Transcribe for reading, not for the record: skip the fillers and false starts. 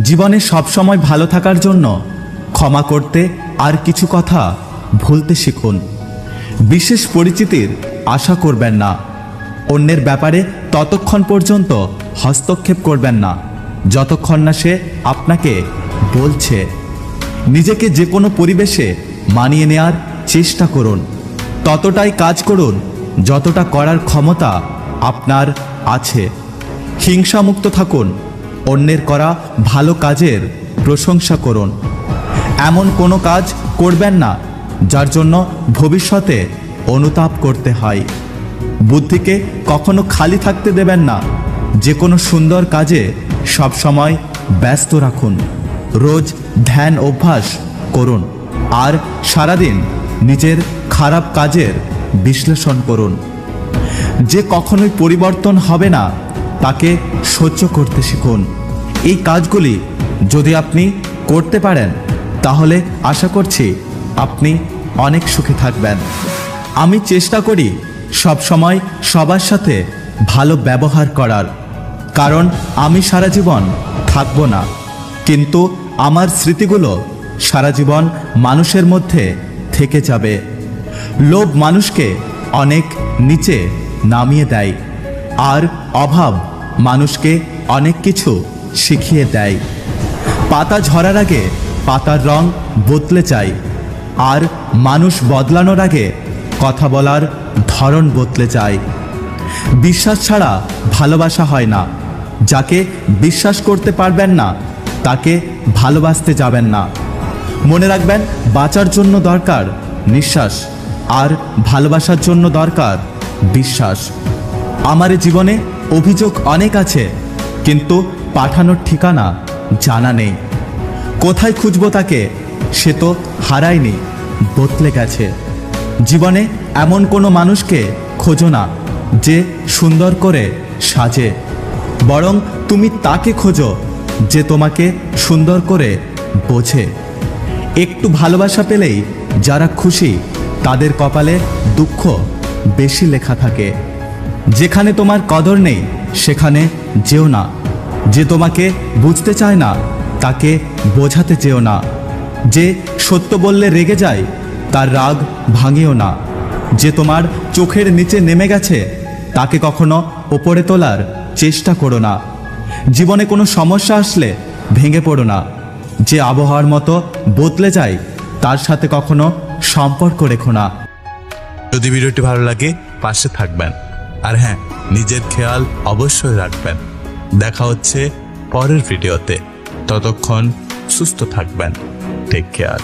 জীবনে সবসময় ভালো থাকার জন্য ক্ষমা করতে আর কিছু কথা ভুলতে শিখুন। বিশেষ পরিচিতির আশা করবেন না। অন্যের ব্যাপারে ততক্ষণ পর্যন্ত হস্তক্ষেপ করবেন না যতক্ষণ না সে আপনাকে বলছে। নিজেকে যে কোনো পরিবেশে মানিয়ে নেয়ার চেষ্টা করুন। ততটাই কাজ করুন যতটা করার ক্ষমতা আপনার আছে। হিংসামুক্ত থাকুন। অন্যের করা ভালো কাজের প্রশংসা করুন। এমন কোনো কাজ করবেন না যার জন্য ভবিষ্যতে অনুতাপ করতে হয়। বুদ্ধিকে কখনো খালি থাকতে দেবেন না। যে কোনো সুন্দর কাজে সবসময় ব্যস্ত রাখুন। রোজ ধ্যান অভ্যাস করুন আর সারাদিন নিজের খারাপ কাজের বিশ্লেষণ করুন। যে কখনোই পরিবর্তন হবে না তাকে সহ্য করতে শিখুন। এই কাজগুলি যদি আপনি করতে পারেন তাহলে আশা করছি আপনি অনেক সুখে থাকবেন। আমি চেষ্টা করি সব সময় সবার সাথে ভালো ব্যবহার করার, কারণ আমি সারা জীবন থাকব না, কিন্তু আমার স্মৃতিগুলো সারা জীবন মানুষের মধ্যে থেকে যাবে। লোভ মানুষকে অনেক নিচে নামিয়ে দেয়, আর অভাব মানুষকে অনেক কিছু শিখিয়ে দেয়। পাতা ঝরার আগে পাতার রং বদলে যায়, আর মানুষ বদলানোর আগে কথা বলার ধরন বদলে যায়। বিশ্বাস ছাড়া ভালোবাসা হয় না। যাকে বিশ্বাস করতে পারবেন না তাকে ভালোবাসতে যাবেন না। মনে রাখবেন, বাঁচার জন্য দরকার নিঃশ্বাস, আর ভালোবাসার জন্য দরকার বিশ্বাস। আমার জীবনে অভিযোগ অনেক আছে, কিন্তু পাঠানোর ঠিকানা জানা নেই। কোথায় খুঁজবো তাকে? সে তো হারায়নি, বদলে গেছে। জীবনে এমন কোনো মানুষকে খোঁজো না যে সুন্দর করে সাজে, বরং তুমি তাকে খোঁজো যে তোমাকে সুন্দর করে বোঝে। একটু ভালোবাসা পেলেই যারা খুশি তাদের কপালে দুঃখ বেশি লেখা থাকে। যেখানে তোমার কদর নেই সেখানে যেও না। যে তোমাকে বুঝতে চায় না তাকে বোঝাতে চেও না। যে সত্য বললে রেগে যায় তার রাগ ভাঙিও না। যে তোমার চোখের নিচে নেমে গেছে তাকে কখনো ওপরে তোলার চেষ্টা করো না। জীবনে কোনো সমস্যা আসলে ভেঙে পড়ো না। যে আবহাওয়ার মতো বদলে যায় তার সাথে কখনো সম্পর্ক রেখো না। যদি ভিডিওটি ভালো লাগে পাশে থাকবেন, আর হ্যাঁ, নিজের খেয়াল অবশ্যই রাখবেন। দেখা হচ্ছে পরের ভিডিওতে। ততক্ষণ সুস্থ থাকবেন। Take care.